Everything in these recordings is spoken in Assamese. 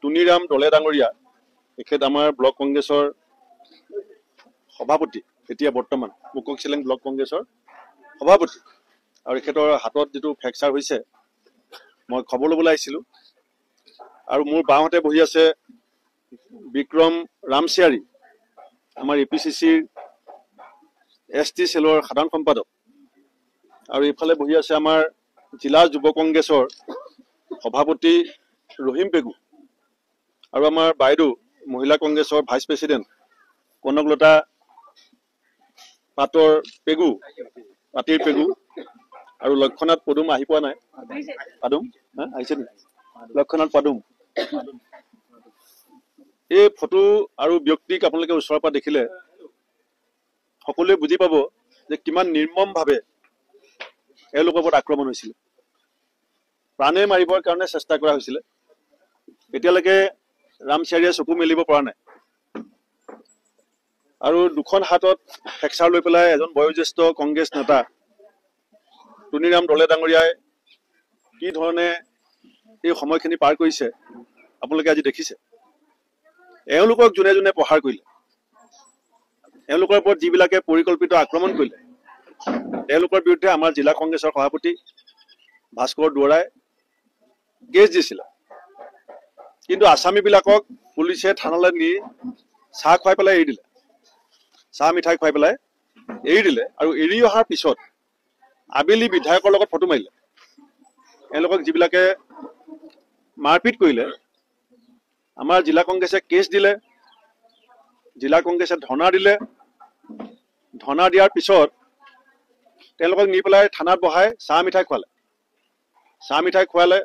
টুনিৰাম দলে ডাঙৰীয়া এখেত আমাৰ ব্লক কংগ্ৰেছৰ সভাপতি, এতিয়া বৰ্তমান মুকক চেলেং ব্লক কংগ্ৰেছৰ সভাপতি, আৰু এখেতৰ হাতত যিটো ফ্ৰেকচাৰ হৈছে মই খবৰ ল'বলৈ আহিছিলোঁ। আৰু মোৰ বাওঁহাতে বহি আছে বিক্ৰম ৰামচিয়াৰী, আমাৰ APCCৰ ST চেলৰ সাধাৰণ সম্পাদক, আৰু এইফালে বহি আছে আমাৰ জিলা যুৱ কংগ্ৰেছৰ সভাপতি ৰহিম পেগু, আৰু আমাৰ বাইদেউ মহিলা কংগ্ৰেছৰ ভাইচ প্ৰেছিডেণ্ট কনকলতা পাতিৰ পেগু, আৰু লক্ষ্যনাথ পদুম আহি পোৱা নাই। পাদুম আহিছে নেকি? লক্ষ্যনাথ পাদুম। এই ফটো আৰু ব্যক্তিক আপোনালোকে ওচৰৰ পৰা দেখিলে সকলোৱে বুজি পাব যে কিমান নিৰ্মমভাৱে এওঁলোকৰ ওপৰত আক্ৰমণ হৈছিল, প্ৰাণে মাৰিবৰ কাৰণে চেষ্টা কৰা হৈছিলে। এতিয়ালৈকে ৰামচিয়াৰীয়ে চকু মেলিব পৰা নাই, আৰু দুখন হাতত ফ্ৰেকচাৰ লৈ পেলাই এজন বয়োজ্যেষ্ঠ কংগ্ৰেছ নেতা টুনিৰাম দলে ডাঙৰীয়াই কি ধৰণে এই সময়খিনি পাৰ কৰিছে আপোনালোকে আজি দেখিছে। এওঁলোকক যোনে যোনে প্ৰহাৰ কৰিলে, এওঁলোকৰ ওপৰত যিবিলাকে পৰিকল্পিত আক্ৰমণ কৰিলে, তেওঁলোকৰ বিৰুদ্ধে আমাৰ জিলা কংগ্ৰেছৰ সভাপতি ভাস্কৰ দুৱৰাই কেছ দিছিলে। কিন্তু আছামীবিলাকক পুলিচে থানালৈ নি চাহ খুৱাই পেলাই এৰি দিলে, চাহ মিঠাই খুৱাই পেলাই এৰি দিলে। আৰু এৰি অহাৰ পিছত আবেলি বিধায়কৰ লগত ফটো মাৰিলে। এওঁলোকক যিবিলাকে মাৰপিট কৰিলে, আমাৰ জিলা কংগ্ৰেছে কেছ দিলে, জিলা কংগ্ৰেছে ধৰ্ণা দিলে। ধৰ্ণা দিয়াৰ পিছত তেওঁলোকক নি পেলাই থানাত বহাই চাহ মিঠাই খোৱালে। চাহ মিঠাই খোৱালে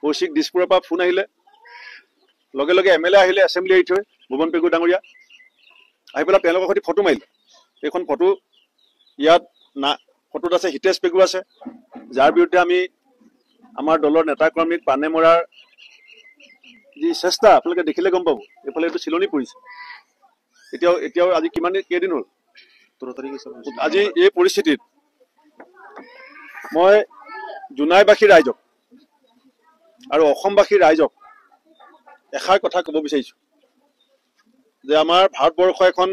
OCক দিছপুৰৰ পৰা ফোন আহিলে, লগে লগে MLA আহিলে, এছেম্বলি এৰি থৈ ভুৱন পেগু ডাঙৰীয়া আহি পেলাই তেওঁলোকৰ সৈতে ফটো মাৰিলে। এইখন ফটো ইয়াত ফটোত আছে হিতেশ পেগু আছে, যাৰ বিৰুদ্ধে আমি আমাৰ দলৰ নেতাকৰ্মীক প্ৰাণে মৰাৰ যি চেষ্টা আপোনালোকে দেখিলে গম পাব। এইফালে এইটো চিলনি পৰিছে। এতিয়াও আজি কেইদিন হ'ল, আজি এই পৰিস্থিতিত মই জোনাইবাসী ৰাইজক আৰু অসমবাসী ৰাইজক এষাৰ কথা ক'ব বিচাৰিছোঁ যে আমাৰ ভাৰতবৰ্ষ এখন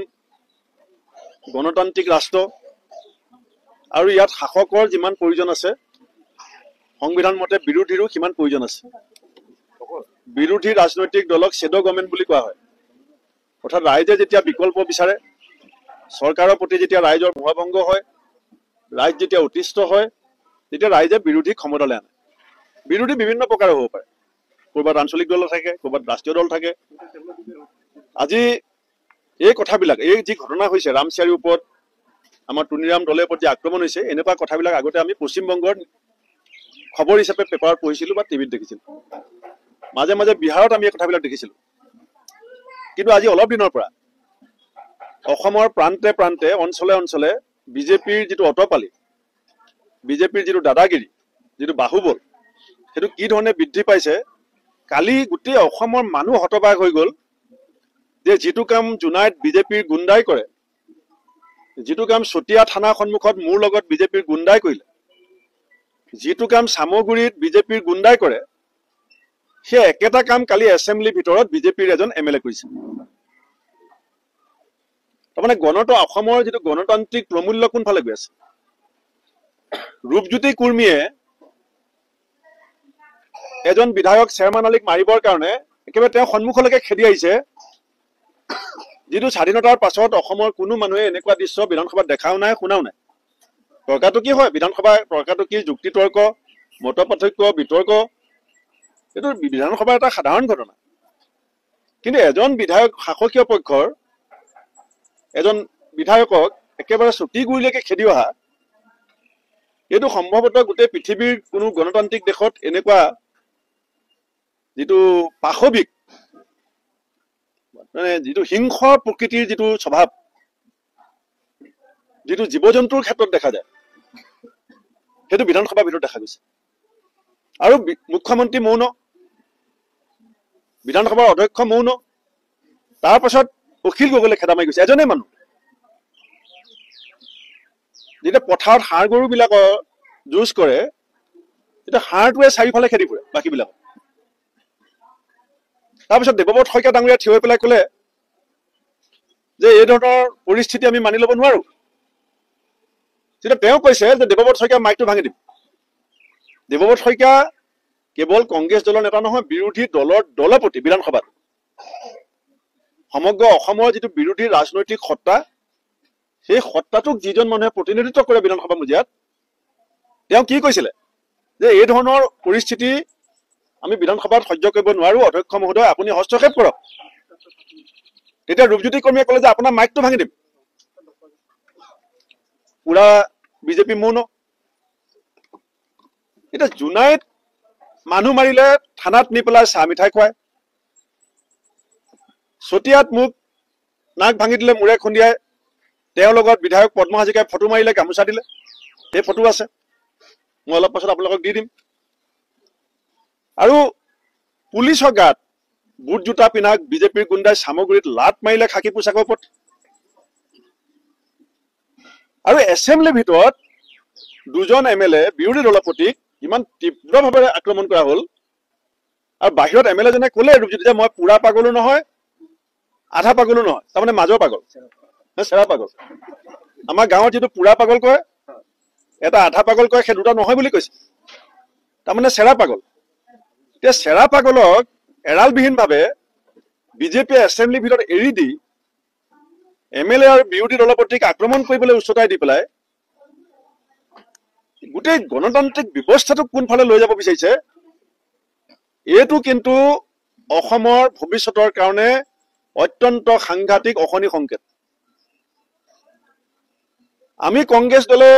গণতান্ত্ৰিক ৰাষ্ট্ৰ, আৰু ইয়াত শাসকৰ যিমান প্ৰয়োজন আছে সংবিধান মতে বিৰোধীৰো সিমান প্ৰয়োজন আছে। বিৰোধী ৰাজনৈতিক দলক শ্বেডো গভৰ্ণমেণ্ট বুলি কোৱা হয়। অৰ্থাৎ ৰাইজে যেতিয়া বিকল্প বিচাৰে, চৰকাৰৰ প্ৰতি যেতিয়া ৰাইজৰ মোহভংগ হয়, ৰাইজ যেতিয়া অতিষ্ঠ হয়, তেতিয়া ৰাইজে বিৰোধী ক্ষমতালৈ আনে। বিৰোধী বিভিন্ন প্ৰকাৰৰ হ'ব পাৰে, ক'ৰবাত আঞ্চলিক দল থাকে, ক'ৰবাত ৰাষ্ট্ৰীয় দল থাকে। আজি এই কথাবিলাক, এই যি ঘটনা হৈছে ৰামচিয়াৰীৰ ওপৰত, আমাৰ টুনিৰাম দলৰ ওপৰত যি আক্ৰমণ হৈছে, এনেকুৱা কথাবিলাক আগতে আমি পশ্চিমবংগৰ খবৰ হিচাপে পেপাৰত পঢ়িছিলোঁ বা টিভিত দেখিছিলোঁ। মাজে মাজে বিহাৰত আমি এই কথাবিলাক দেখিছিলোঁ। কিন্তু আজি অলপ দিনৰ পৰা অসমৰ প্ৰান্তে প্ৰান্তে, অঞ্চলে অঞ্চলে বিজেপিৰ যিটো অটপালি, বিজেপিৰ যিটো দাদাগিৰি, যিটো বাহুবল, সেইটো কি ধৰণে বৃদ্ধি পাইছে। কালি গোটেই অসমৰ মানুহ হতবাক হৈ গ'ল যে যিটো কাম জোনাইত বিজেপিৰ গুণ্ডাই কৰে, যিটো কাম চতিয়া থানাৰ সন্মুখত মোৰ লগত বিজেপিৰ গুণ্ডাই কৰিলে, যিটো কাম চামগুৰিত বিজেপিৰ গুণ্ডাই কৰে, সেই একেটা কাম কালি এছেম্বলিৰ ভিতৰত বিজেপিৰ এজন MLA কৰিছে। তাৰমানে অসমৰ যিটো গণতান্ত্ৰিক প্ৰমূল্য কোনফালে গৈ আছে। ৰূপজ্যোতি কুৰ্মীয়ে এজন বিধায়ক চেয়াৰমান আলীক মাৰিবৰ কাৰণে একেবাৰে তেওঁ সন্মুখলৈকে খেদি আহিছে, যিটো স্বাধীনতাৰ পাছত অসমৰ কোনো মানুহে এনেকুৱা দৃশ্য বিধানসভাত দেখাও নাই, শুনাও নাই। তৰ্কাতৰ্কি হয় বিধানসভাৰ, তৰ্কাতৰ্কি, যুক্তি তৰ্ক, মত পাৰ্থক্য, বিতৰ্ক, এইটো বিধানসভাৰ এটা সাধাৰণ ঘটনা। কিন্তু এজন বিধায়ক, শাসকীয় পক্ষৰ এজন বিধায়কক একেবাৰে চুটিগুৰিলৈকে খেদি অহা, এইটো সম্ভৱতঃ গোটেই পৃথিৱীৰ কোনো গণতান্ত্ৰিক দেশত এনেকুৱা যিটো পাশবিক, মানে যিটো হিংস প্ৰকৃতিৰ যিটো স্বভাৱ, যিটো জীৱ জন্তুৰ ক্ষেত্ৰত দেখা যায়, সেইটো বিধানসভাৰ ভিতৰত দেখা গৈছে। আৰু মুখ্যমন্ত্ৰী মৌন, বিধানসভাৰ অধ্যক্ষ মৌন, তাৰ পাছত অখিল গগৈলে খেদা মাৰি গৈছে এজনেই মানুহ। যেতিয়া পথাৰত ষাঁড় গৰুবিলাকৰ যুঁজ কৰে, তেতিয়া ষাঁড়টোৱে চাৰিওফালে খেদি ফুৰে বাকীবিলাকক। তাৰপিছত দেৱব্ৰত শইকীয়া ডাঙৰীয়া থিয় হৈ পেলাই ক'লে যে এই ধৰণৰ পৰিস্থিতি আমি মানি ল'ব নোৱাৰো। তেতিয়া তেওঁ কৈছে যে দেৱব্ৰত শইকীয়া মাইকটো ভাঙি দিম। দেৱব্ৰত শইকীয়া কেৱল কংগ্ৰেছ দলৰ নেতা নহয়, বিৰোধী দলৰ দলপতি বিধানসভাত। সমগ্ৰ অসমৰ যিটো বিৰোধী ৰাজনৈতিক সত্তা, সেই সত্তাটোক যিজন মানুহে প্ৰতিনিধিত্ব কৰে বিধানসভা মজিয়াত, তেওঁ কি কৈছিলে যে এই ধৰণৰ পৰিস্থিতি আমি বিধানসভাত সহ্য কৰিব নোৱাৰো, অধ্যক্ষ মহোদয় আপুনি হস্তক্ষেপ কৰক। তেতিয়া ৰূপজ্যোতি কৰ্মীয়ে ক'লে যে আপোনাৰ মাইকটো ভাঙি দিম। পুৰা বিজেপি মৌন। এতিয়া জোনাইত মানুহ মাৰিলে থানাত নি পেলাই চাহ মিঠাই খুৱায়, চতিয়াত মোক নাক ভাঙি দিলে মূৰে খুন্দিয়াই তেওঁৰ লগত বিধায়ক পদ্ম হাজৰিকাই ফটো মাৰিলে, গামোচা দিলে, সেই ফটো আছে, মই অলপ পাছত আপোনালোকক দি দিম। আৰু পুলিচৰ গাত বুট জোতা পিন্ধাক বিজেপিৰ গুণ্ডাই সামগ্ৰীত লাট মাৰিলে খাকী পোছাকৰ ওপৰত। আৰু এছেম্বলিৰ ভিতৰত দুজন MLA বিৰোধী দলপতিক ইমান তীব্ৰভাৱে আক্ৰমণ কৰা হ'ল। আৰু বাহিৰত MLA জনে ক'লে ৰূপজ্যোতি যে মই পুৰা পাগলো নহয়, আধা পাগলো নহয়, তাৰমানে মাজৰ পাগল, চেৰা পাগল। আমাৰ গাঁৱত যিটো পুৰা পাগল কয়, এটা আধা পাগল কয়, সেই দুটা নহয় বুলি কৈছে, তাৰমানে চেৰা পাগল। এতিয়া চেৰা পাগলক এৰালবিহীনভাৱে বিজেপিয়ে এছেম্বলিৰ ভিতৰত এৰি দি MLA আৰু বিৰোধী দলপতিক আক্ৰমণ কৰিবলৈ উচ্চতাই দি পেলাই গোটেই গণতান্ত্ৰিক ব্যৱস্থাটোক কোনফালে লৈ যাব বিচাৰিছে, এইটো কিন্তু অসমৰ ভৱিষ্যতৰ কাৰণে অত্যন্ত সাংঘাতিক অশনি সংকেত। আমি কংগ্ৰেছ দলে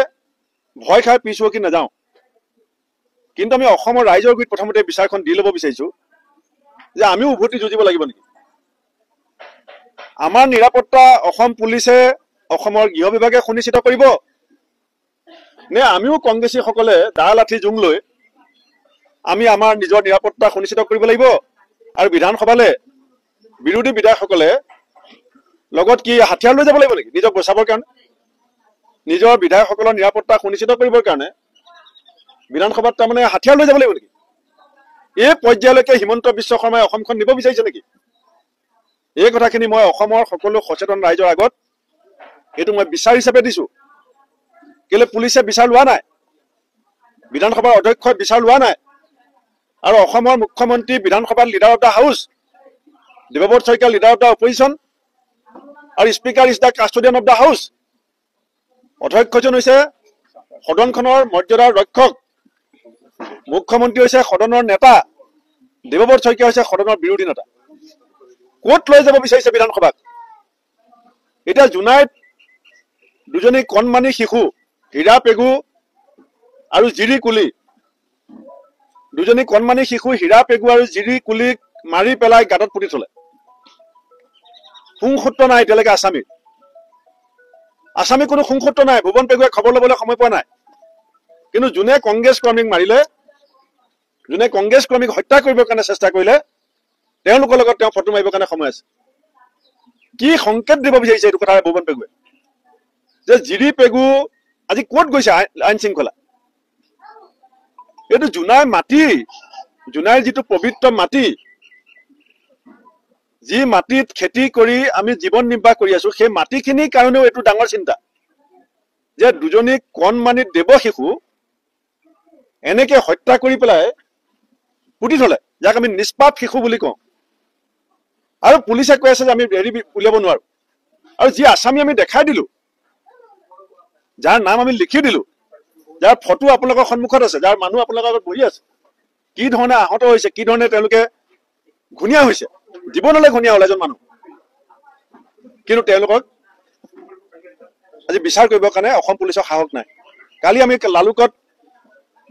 ভয় খাই পিছ হুঁকি নাযাওঁ, কিন্তু আমি অসমৰ ৰাইজৰ গুৰিত প্ৰথমতে বিচাৰখন দি ল'ব বিচাৰিছো যে আমিও উভতি যুঁজিব লাগিব নেকি। আমাৰ নিৰাপত্তা অসম পুলিচে, অসমৰ গৃহ বিভাগে সুনিশ্চিত কৰিব নে আমিও কংগ্ৰেছীসকলে দা লাঠি জোং লৈ আমি আমাৰ নিজৰ নিৰাপত্তা সুনিশ্চিত কৰিব লাগিব। আৰু বিধানসভালৈ বিৰোধী বিধায়কসকলে লগত কি হাতিয়াৰ লৈ যাব লাগিব নেকি নিজক বচাবৰ কাৰণে? নিজৰ বিধায়কসকলৰ নিৰাপত্তা সুনিশ্চিত কৰিবৰ কাৰণে বিধানসভাত তাৰমানে হাতিয়াৰ লৈ যাব লাগিব নেকি? এই পৰ্যায়লৈকে হিমন্ত বিশ্ব শৰ্মাই অসমখন নিব বিচাৰিছে নেকি? এই কথাখিনি মই অসমৰ সকলো সচেতন ৰাইজৰ আগত এইটো মই বিচাৰ হিচাপে দিছো। কেলে পুলিচে বিচাৰ লোৱা নাই, বিধানসভাৰ অধ্যক্ষই বিচাৰ লোৱা নাই, আৰু অসমৰ মুখ্যমন্ত্ৰী বিধানসভাৰ leader of the house Debabrata Saikia leader of the opposition, আৰু speaker is the custodian of the house. অধ্যক্ষজন হৈছে সদনখনৰ মৰ্যাদাৰ ৰক্ষক, মুখ্যমন্ত্ৰী হৈছে সদনৰ নেতা, দেৱব্ৰত শইকীয়া হৈছে সদনৰ বিৰোধী নেতা। ক'ত লৈ যাব বিচাৰিছে বিধানসভাক? এতিয়া জোনাইত দুজনী কণমানি শিশু হীৰা পেগু আৰু জিৰি কুলি, দুজনী কণমানি শিশু হীৰা পেগু আৰু জিৰি কুলিক মাৰি পেলাই গাঁতত পুতি থলে। সুংসূত্ৰ নাই এতিয়ালৈকে আসামী কোনো সুংসূত্ৰ নাই। ভুৱন পেগুৱে খবৰ ল'বলৈ সময় পোৱা নাই। কিন্তু যোনে কংগ্ৰেছ কৰ্মীক মাৰিলে, যোনে কংগ্ৰেছ কৰ্মীক হত্যা কৰিবৰ কাৰণে চেষ্টা কৰিলে, তেওঁলোকৰ লগত তেওঁ ফটো মাৰিবৰ কাৰণে সময় আছে। কি সংকেত দিব বিচাৰিছে এইটো কথা ভুৱন পেগুৱে যে জিৰি পেগু আজি ক'ত গৈছে আইন শৃংখলা? এইটো জোনাই মাটি, জোনাইৰ যিটো পবিত্ৰ মাটি, যি মাটিত খেতি কৰি আমি জীৱন নিৰ্বাহ কৰি আছো, সেই মাটিখিনিৰ কাৰণেও এইটো ডাঙৰ চিন্তা যে দুজনী কণমানি দেৱ শিশু এনেকে হত্যা কৰি পেলাই পুতি থলে, যাক আমি নিষ্পাপ শিশু বুলি কওঁ। আৰু পুলিচে কৈ আছে যে আমি এৰি উলিয়াব নোৱাৰো। আৰু যি আসামী আমি দেখাই দিলো, যাৰ নাম আমি লিখি দিলো, যাৰ ফটো আপোনালোকৰ সন্মুখত আছে, যাৰ মানুহ আপোনালোকৰ আগত বহি আছে, কি ধৰণে আহত হৈছে, কি ধৰণে তেওঁলোকে ঘূণীয়া হৈছে, জীৱনলৈ ঘূণীয়া হ'ল এজন মানুহ। কিন্তু তেওঁলোকক আজি বিচাৰ কৰিবৰ কাৰণে অসম পুলিচৰ সাহস নাই। কালি আমি লালুকত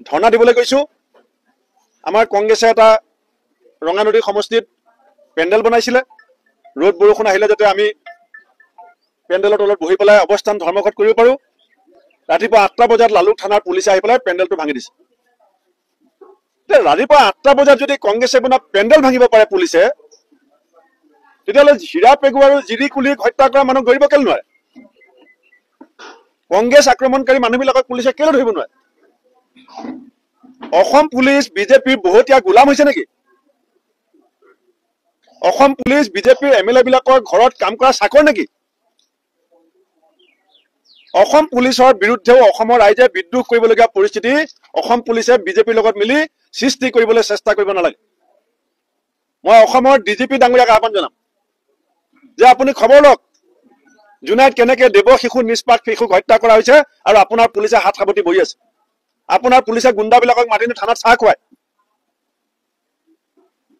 ধৰ্ণা দিবলৈ গৈছো। আমাৰ কংগ্ৰেছে এটা ৰঙানদী সমষ্টিত পেণ্ডেল বনাইছিলে, ৰ'দ বৰষুণ আহিলে যাতে আমি পেণ্ডেলৰ তলত বহি পেলাই অৱস্থান ধৰ্মঘট কৰিব পাৰো। ৰাতিপুৱা 8টা বজাত লালুক থানাৰ পুলিচে আহি পেলাই পেণ্ডেলটো ভাঙি দিছে। ৰাতিপুৱা 8টা বজাত যদি কংগ্ৰেছে বনোৱা পেণ্ডেল ভাঙিব পাৰে পুলিচে, তেতিয়াহ'লে হীৰা পেগু আৰু জিৰি কুলিক হত্যা কৰা মানুহ ধৰিব কেলে নোৱাৰে? কংগ্ৰেছ আক্ৰমণকাৰী মানুহবিলাকক পুলিচে কেলে ধৰিব নোৱাৰে? অসম পুলিচ বিজেপিৰ বহুতীয়া গোলাম হৈছে নেকি? অসম পুলিচ বিজেপিৰ MLA বিলাকৰ ঘৰত কাম কৰা চাকৰ নেকি? অসম পুলিচৰ বিৰুদ্ধেও অসমৰ ৰাইজে বিদ্ৰোহ কৰিবলগীয়া পৰিস্থিতি অসম পুলিচে বিজেপিৰ লগত মিলি সৃষ্টি কৰিবলৈ চেষ্টা কৰিব নালাগে। মই অসমৰ DGP ডাঙৰীয়াক আহ্বান জনাম যে আপুনি খবৰ লওক জুনাইত কেনেকৈ দেৱ শিশু নিষ্পাপ শিশুক হত্যা কৰা হৈছে আৰু আপোনাৰ পুলিচে হাত সাৱটি বহি আছে। আপোনাৰ পুলিচে গুণ্ডাবিলাকক মাতি নি থানাত চাহ খুৱায়।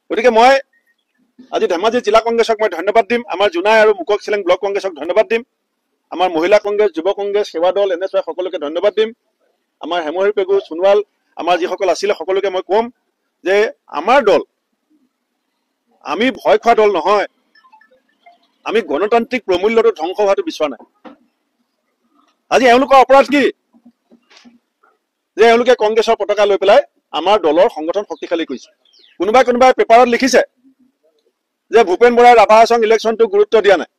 গতিকে মই আজি ধেমাজি জিলা কংগ্ৰেছক মই ধন্যবাদ দিম, আমাৰ জুনাই আৰু মুকক চিলেং ব্লক কংগ্ৰেছক ধন্যবাদ দিম, আমাৰ মহিলা কংগ্ৰেছ, যুৱ কংগ্ৰেছ, সেৱা দল, NSY সকলোকে ধন্যবাদ দিম, আমাৰ হেমহী পেগু, সোণোৱাল, আমাৰ যিসকল আছিলে সকলোকে মই ক'ম যে আমাৰ দল আমি ভয় খোৱা দল নহয়। আমি গণতান্ত্ৰিক প্ৰমূল্যটো ধ্বংস হোৱাটো বিচৰা নাই। আজি এওঁলোকৰ অপৰাধ কি যে এওঁলোকে কংগ্ৰেছৰ পতাকা লৈ পেলাই আমাৰ দলৰ সংগঠন শক্তিশালী কৰিছে। কোনোবাই পেপাৰত লিখিছে যে ভূপেন বৰাই ৰাভা হাছং ইলেকশ্যনটো গুৰুত্ব দিয়া নাই।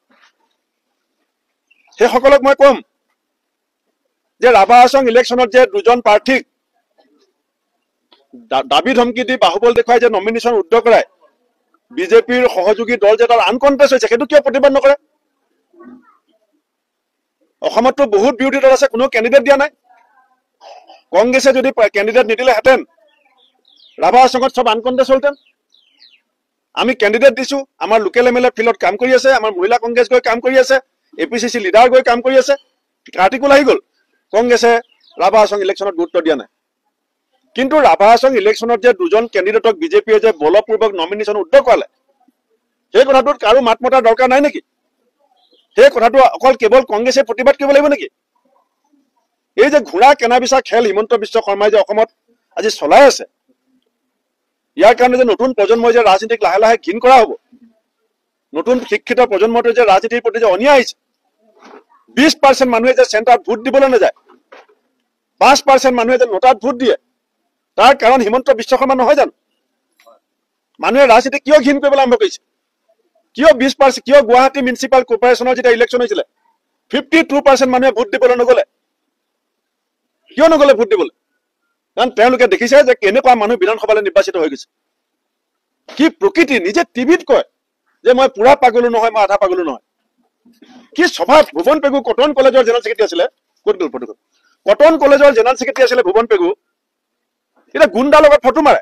সেইসকলক মই ক'ম যে ৰাভা হাছং ইলেকশ্যনত যে দুজন প্ৰাৰ্থীক দাবী ধমকি দি বাহুবল দেখুৱাই যে নমিনেশ্যন ৰুদ্ধ কৰাই বিজেপিৰ সহযোগী দল যে তাৰ আনকণ্টেষ্ট হৈছে সেইটো কিয় প্ৰতিবাদ নকৰে? অসমততো বহুত বিৰোধী দল আছে, কোনো কেণ্ডিডেট দিয়া নাই। কংগ্ৰেছে যদি কেণ্ডিডেট নিদিলেহেঁতেন ৰাভা হাছঙত চব আনকণ্টেষ্ট হ'লহেঁতেন। আমি কেণ্ডিডেট দিছো, আমাৰ লোকেল MLA ফিল্ডত কাম কৰি আছে, আমাৰ মহিলা কংগ্ৰেছ গৈ কাম কৰি আছে, APCC লিডাৰ গৈ কাম কৰি আছে, আৰ্টিকুল আহি গ'ল। কংগ্ৰেছে ৰাভা হাছং ইলেকশ্যনত গুৰুত্ব দিয়া নাই। কিন্তু ৰাভা হাছং ইলেকশ্যনত যে দুজন কেণ্ডিডেটক বিজেপিয়ে যে বলপূৰ্বক নমিনেশ্যন ৰুদ্ধ কৰালে সেই কথাটোত কাৰো মাত মতাৰ দৰকাৰ নাই নেকি? সেই কথাটো অকল কেৱল কংগ্ৰেছে প্ৰতিবাদ কৰিব লাগিব নেকি? এই যে ঘোঁৰা কেনা বিচা খেল হিমন্ত বিশ্ব শৰ্মাই যে অসমত আজি চলাই আছে, ইয়াৰ কাৰণে যে নতুন প্ৰজন্মই যে ৰাজনীতিক লাহে লাহে ঘিণ কৰা হ'ব, নতুন শিক্ষিত প্ৰজন্মটোৱে যে ৰাজনীতিৰ প্ৰতি যে অনিয়া আহিছে, 20% মানুহে যে চেণ্টাৰত ভোট দিবলৈ নাযায়, 5% মানুহে যে নোটাত ভোট দিয়ে, তাৰ কাৰণ হিমন্ত বিশ্ব শৰ্মা নহয় জানো? মানুহে ৰাজনীতি কিয় ঘিণ কৰিবলৈ আৰম্ভ কৰিছে? কিয় 20%, কিয় গুৱাহাটী মিউনিচিপাল কৰ্পৰেশ্যনৰ যেতিয়া ইলেকশ্যন হৈছিলে 52% মানুহে ভোট দিবলৈ নগ'লে? কিয় নগ'লে ভোট দিবলৈ? কাৰণ তেওঁলোকে দেখিছে যে কেনেকুৱা মানুহ বিধানসভালৈ নিৰ্বাচিত হৈ গৈছে। কি প্ৰকৃতি, নিজে টিভিত কয় যে মই পুৰা পাগলো নহয়, মই আধা পাগলো নহয়। কি স্বভাৱ! ভুৱন পেগু কটন কলেজৰ জেনেৰেল ছেক্ৰেটাৰী আছিলে, ক'ত গ'ল ফটোখন? কটন কলেজৰ জেনেৰেল ছেক্ৰেটাৰী আছিলে ভুৱন পেগু, এতিয়া গুণ্ডাৰ লগত ফটো মাৰে।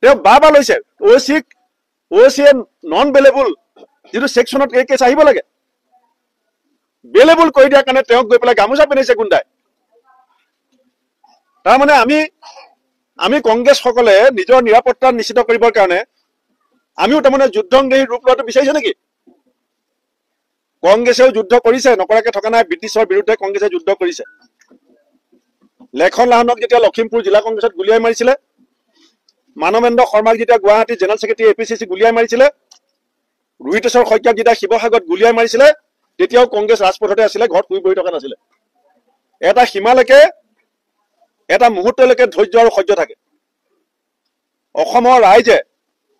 তেওঁ বা লৈছে OC নন বেলেবল যিটো ছেকশ্যনত এই কেছ আহিব লাগে, বেলেবল কৰি দিয়াৰ কাৰণে তেওঁক গৈ পেলাই গামোচা পিন্ধাইছে গুণ্ডাই। তাৰমানে আমি কংগ্ৰেছসকলে নিজৰ নিৰাপত্তা নিশ্চিত কৰিবৰ কাৰণে আমিও তাৰমানে যুদ্ধংদেহী ৰূপ লোৱাটো বিচাৰিছে নেকি? কংগ্ৰেছেও যুদ্ধ কৰিছে, নকৰাকে থকা নাই। ব্ৰিটিছৰ বিৰুদ্ধে কংগ্ৰেছে যুদ্ধ কৰিছে। লেখন লাহনক যেতিয়া লখিমপুৰ জিলা কংগ্ৰেছত গুলিয়াই মাৰিছিলে, মানৱেন্দ্ৰ শৰ্মাক যেতিয়া গুৱাহাটী জেনেৰেল ছেক্ৰেটাৰী APCC গুলিয়াই মাৰিছিলে, ৰুহিতেশ্বৰ শইকীয়াক যেতিয়া শিৱসাগৰত গুলিয়াই মাৰিছিলে, তেতিয়াও কংগ্ৰেছ ৰাজপথতে আছিলে, ঘৰত শুই বহি থকা নাছিলে। এটা সীমালৈকে, এটা মুহূৰ্তলৈকে ধৈৰ্য আৰু সহ্য থাকে। অসমৰ ৰাইজে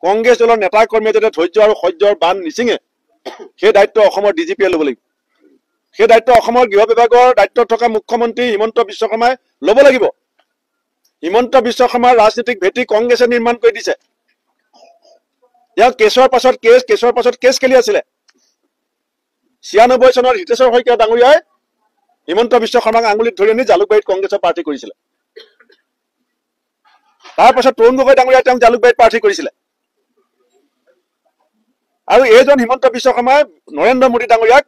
কংগ্ৰেছ দলৰ নেতা কৰ্মীয়ে যাতে ধৈৰ্য আৰু সহ্যৰ বান নিচিঙে, সেই দায়িত্ব অসমৰ DGPয়ে ল'ব লাগিব। সেই দায়িত্ব অসমৰ গৃহ বিভাগৰ দায়িত্বত থকা মুখ্যমন্ত্ৰী হিমন্ত বিশ্ব শৰ্মাই ল'ব লাগিব। হিমন্ত বিশ্ব শৰ্মাৰ ৰাজনীতিক ভেটি কংগ্ৰেছে নিৰ্মাণ কৰি দিছে। তেওঁ কেছৰ পাছত কেছ খেলি আছিলে। 96 চনত হিতেশ্বৰ শইকীয়া ডাঙৰীয়াই হিমন্ত বিশ্ব শৰ্মাক আঙুলিত ধৰি আনি জালুকবাৰীত কংগ্ৰেছৰ প্ৰাৰ্থী কৰিছিলে। তাৰ পাছত তৰুণ গগৈ ডাঙৰীয়াই তেওঁক জালুকবাৰীত প্ৰাৰ্থী কৰিছিলে। আৰু এইজন হিমন্ত বিশ্ব শৰ্মাই নৰেন্দ্ৰ মোদী ডাঙৰীয়াক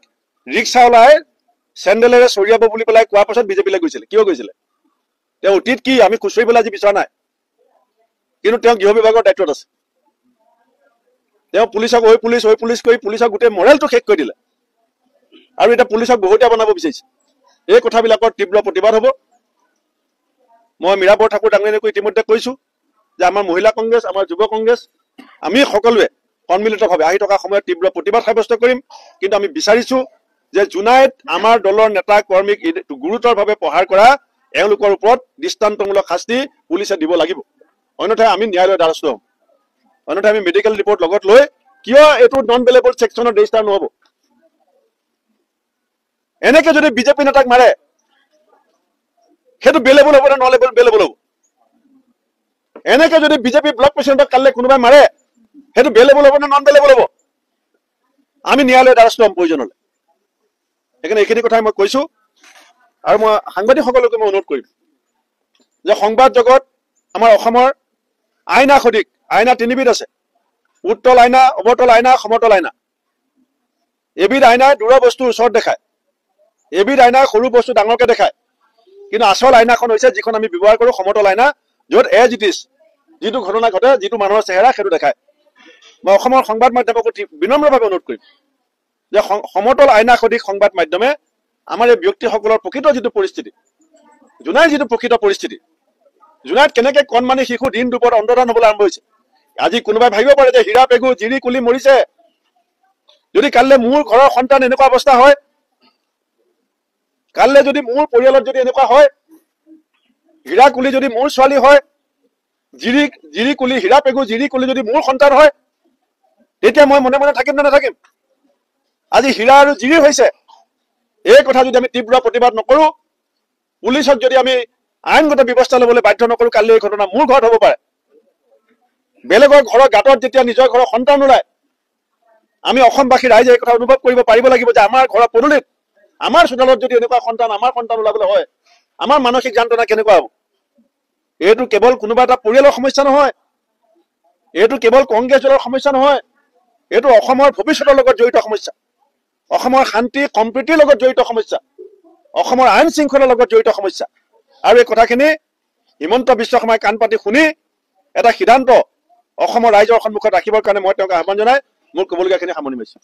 ৰিক্সা ওলাই চেণ্ডেলেৰে চৰিয়াব বুলি পেলাই কোৱাৰ পাছত বিজেপিলৈ গৈছিলে। কিয় গৈছিলে? তেওঁ অতীত কি আমি খুচৰিবলৈ আজি বিচৰা নাই, কিন্তু তেওঁ গৃহ বিভাগৰ দায়িত্বত আছে। তেওঁ পুলিচক ঐ পুলিচ কৰি পুলিচক গোটেই মৰেলটো শেষ কৰি দিলে, আৰু এতিয়া পুলিচক বহুতীয়া বনাব বিচাৰিছে। এই কথাবিলাকৰ তীব্ৰ প্ৰতিবাদ হ'ব। মই মীৰাবৰ ঠাকুৰ ডাঙৰীয়াকৈ ইতিমধ্যে কৈছো যে আমাৰ মহিলা কংগ্ৰেছ, আমাৰ যুৱ কংগ্ৰেছ, আমি সকলোৱে সন্মিলিতভাৱে আহি থকা সময়ত তীব্ৰ প্ৰতিবাদ সাব্যস্ত কৰিম। কিন্তু আমি বিচাৰিছো যে জুনাইত আমাৰ দলৰ নেতা কৰ্মীক গুৰুতৰভাৱে প্ৰহাৰ কৰা এওঁলোকৰ ওপৰত দৃষ্টান্তমূলক শাস্তি পুলিচে দিব লাগিব। অন্যথাই আমি ন্যায়ালয়ৰ দ্বাৰস্থ হ'ম। অন্যথাই আমি মেডিকেল ৰিপৰ্ট লগত লৈ কিয় এইটো নন বেলেবল ছেকশ্যনত ৰেজিষ্টাৰ নহ'ব? এনেকে যদি বিজেপি নেতাক মাৰে সেইটো বেলেবল হ'ব নে নলেবল? বেলেবল হ'ব। এনেকে যদি বিজেপি ব্লক প্ৰেচিডেণ্টক কালিলৈ কোনোবাই মাৰে সেইটো বেলেবল হ'ব নে নন বেলেবল হ'ব? আমি ন্যায়ালয়ৰ দ্বাৰস্থ হ'ম প্ৰয়োজনলৈ। সেইকাৰণে এইখিনি কথাই মই কৈছোঁ। আৰু মই সাংবাদিকসকলকে মই অনুৰোধ কৰিম যে সংবাদ জগত আমাৰ অসমৰ আইনা সদৃশ, আইনা তিনিবিধ আছে, উত্তল আইনা, অৱতল আইনা, সমতল আইনা। এবিধ আইনাই দূৰৰ বস্তুৰ ওচৰত দেখায়, এবিধ আইনাই সৰু বস্তু ডাঙৰকে দেখায়। কিন্তু আচল আইনাখন হৈছে যিখন আমি ব্যৱহাৰ কৰোঁ সমতল আইনা, য'ত এজ ইট ইজ, যিটো ঘটনা ঘটে, যিটো মানুহৰ চেহেৰা সেইটো দেখায়। মই অসমৰ সংবাদ মাধ্যমক অতি বিনম্ৰভাৱে অনুৰোধ কৰিম যে সমতল আইনা সদৃশ সংবাদ মাধ্যমে আমাৰ এই ব্যক্তিসকলৰ প্ৰকৃত যিটো পৰিস্থিতি, জোনাইৰ যিটো প্ৰকৃত পৰিস্থিতি, জোনাইত কেনেকে কণমানি শিশু দিন দুপৰত অন্তৰ্ধান হ'বলৈ আৰম্ভ হৈছে। আজি কোনোবাই ভাবিব পাৰে যে হীৰা পেগু জিৰি কুলি মৰিছে। যদি কাইলৈ মোৰ ঘৰৰ সন্তান এনেকুৱা অৱস্থা হয়, কাইলৈ যদি মোৰ পৰিয়ালত যদি এনেকুৱা হয়, হীৰা কুলি যদি মোৰ ছোৱালী হয়, জিৰি কুলি হীৰা পেগু জিৰি কুলি যদি মোৰ সন্তান হয়, তেতিয়া মই মনে মনে থাকিম নে নাথাকিম? আজি হীৰা আৰু জিৰি হৈছে, এই কথা যদি আমি তীব্ৰ প্ৰতিবাদ নকৰোঁ, পুলিচক যদি আমি আইনগত ব্যৱস্থা ল'বলৈ বাধ্য নকৰোঁ, কাইলৈ এই ঘটনা মোৰ ঘৰত হ'ব পাৰে। বেলেগৰ ঘৰৰ গাঁতত যেতিয়া নিজৰ ঘৰৰ সন্তান ওলায়, আমি অসমবাসী ৰাইজে এই কথা অনুভৱ কৰিব পাৰিব লাগিব যে আমাৰ ঘৰৰ পদূলিত, আমাৰ চোতালত যদি এনেকুৱা সন্তান, আমাৰ সন্তান ওলাবলৈ হয়, আমাৰ মানসিক যান্ত্ৰণা কেনেকুৱা হ'ব? এইটো কেৱল কোনোবা এটা পৰিয়ালৰ সমস্যা নহয়, এইটো কেৱল কংগ্ৰেছ দলৰ সমস্যা নহয়, এইটো অসমৰ ভৱিষ্যতৰ লগত জড়িত সমস্যা, অসমৰ শান্তি সম্প্ৰীতিৰ লগত জড়িত সমস্যা, অসমৰ আইন শৃংখলাৰ লগত জড়িত সমস্যা। আৰু এই কথাখিনি হিমন্ত বিশ্ব শৰ্মাই কাণ পাতি শুনি এটা সিদ্ধান্ত অসমৰ ৰাইজৰ সন্মুখত ৰাখিবৰ কাৰণে মই তেওঁক আহ্বান জনাই মোৰ ক'বলগীয়াখিনি সামৰণি মাৰিছোঁ।